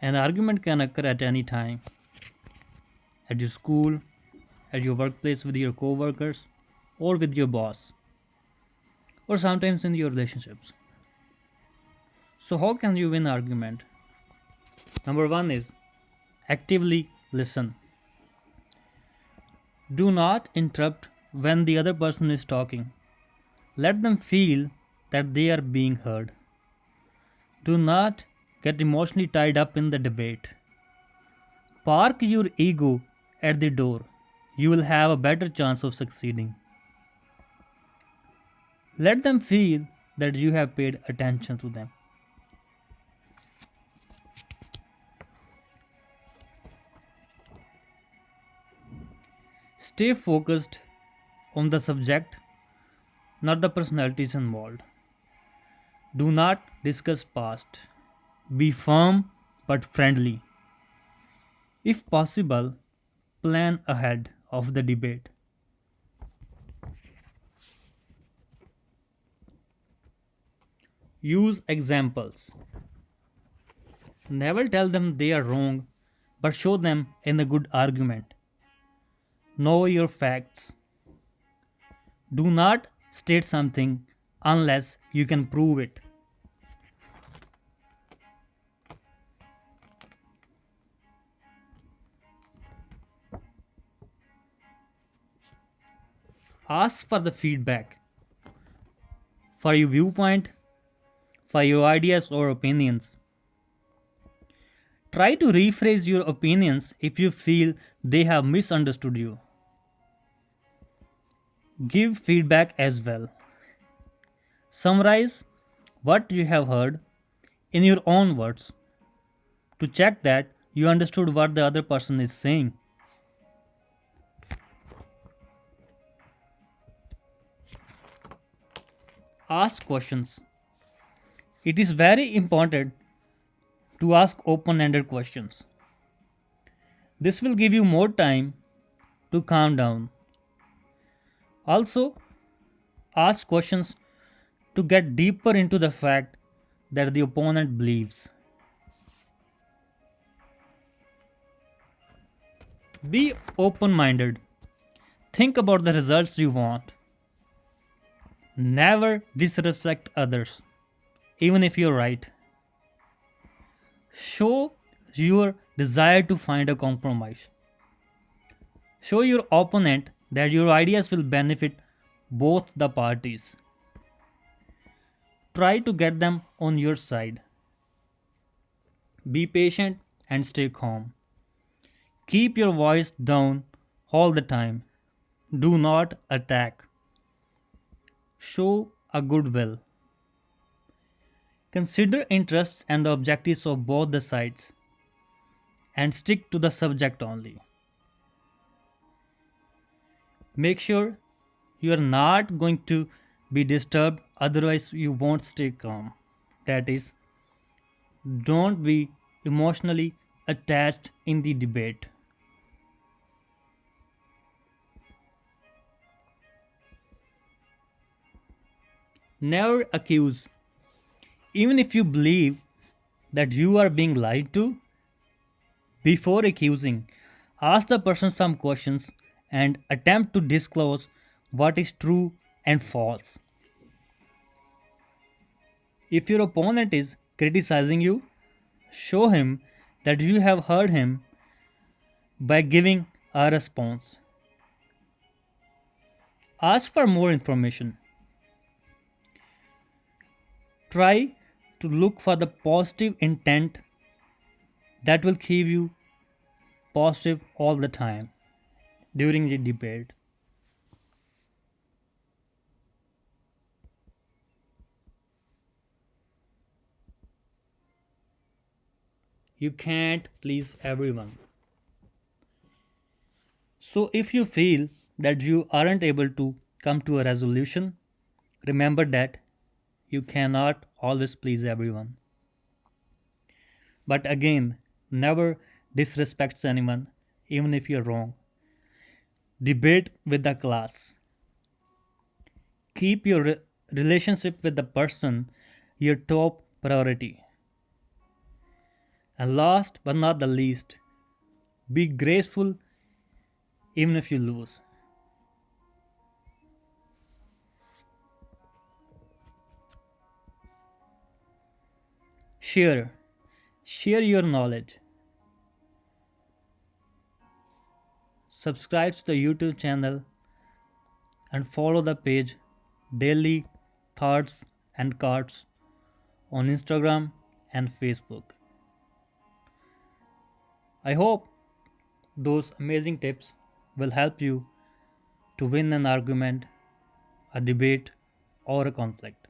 An argument can occur at any time, at your school, at your workplace with your coworkers, or with your boss, or sometimes in your relationships. So, how can you win argument? Number one is actively listen. Do not interrupt when the other person is talking. Let them feel that they are being heard. Do not get emotionally tied up in the debate. Park your ego at the door. You will have a better chance of succeeding. Let them feel that you have paid attention to them. Stay focused on the subject, not the personalities involved. Do not discuss past. Be firm but friendly. If possible, plan ahead of the debate. Use examples. Never tell them they are wrong, but show them in a good argument. Know your facts. Do not state something unless you can prove it. Ask for the feedback for your viewpoint, for your ideas or opinions. Try to rephrase your opinions if you feel they have misunderstood you. Give feedback as well. Summarize what you have heard in your own words to check that you understood what the other person is saying. Ask questions. It is very important to ask open ended questions. This will give you more time to calm down. Also, ask questions to get deeper into the fact that the opponent believes. Be open minded. Think about the results you want. Never disrespect others, even if you're right. Show your desire to find a compromise. Show your opponent that your ideas will benefit both the parties. Try to get them on your side. Be patient and stay calm. Keep your voice down all the time. Do not attack. Show a goodwill. Consider interests and the objectives of both the sides and stick to the subject only. Make sure you are not going to be disturbed, otherwise, you won't stay calm. That is, don't be emotionally attached in the debate. Never accuse. Even if you believe that you are being lied to, before accusing, ask the person some questions and attempt to disclose what is true and false. If your opponent is criticizing you, show him that you have heard him by giving a response. Ask for more information. Try to look for the positive intent that will keep you positive all the time during the debate. You can't please everyone. So, if you feel that you aren't able to come to a resolution, remember that you cannot always please everyone. But again, never disrespect anyone, even if you're wrong. Debate with the class. Keep your relationship with the person your top priority. And last but not the least, be graceful even if you lose. Share. Share your knowledge. Subscribe to the YouTube channel and follow the page Daily Thoughts and Cards on Instagram and Facebook. I hope those amazing tips will help you to win an argument, a debate, or a conflict.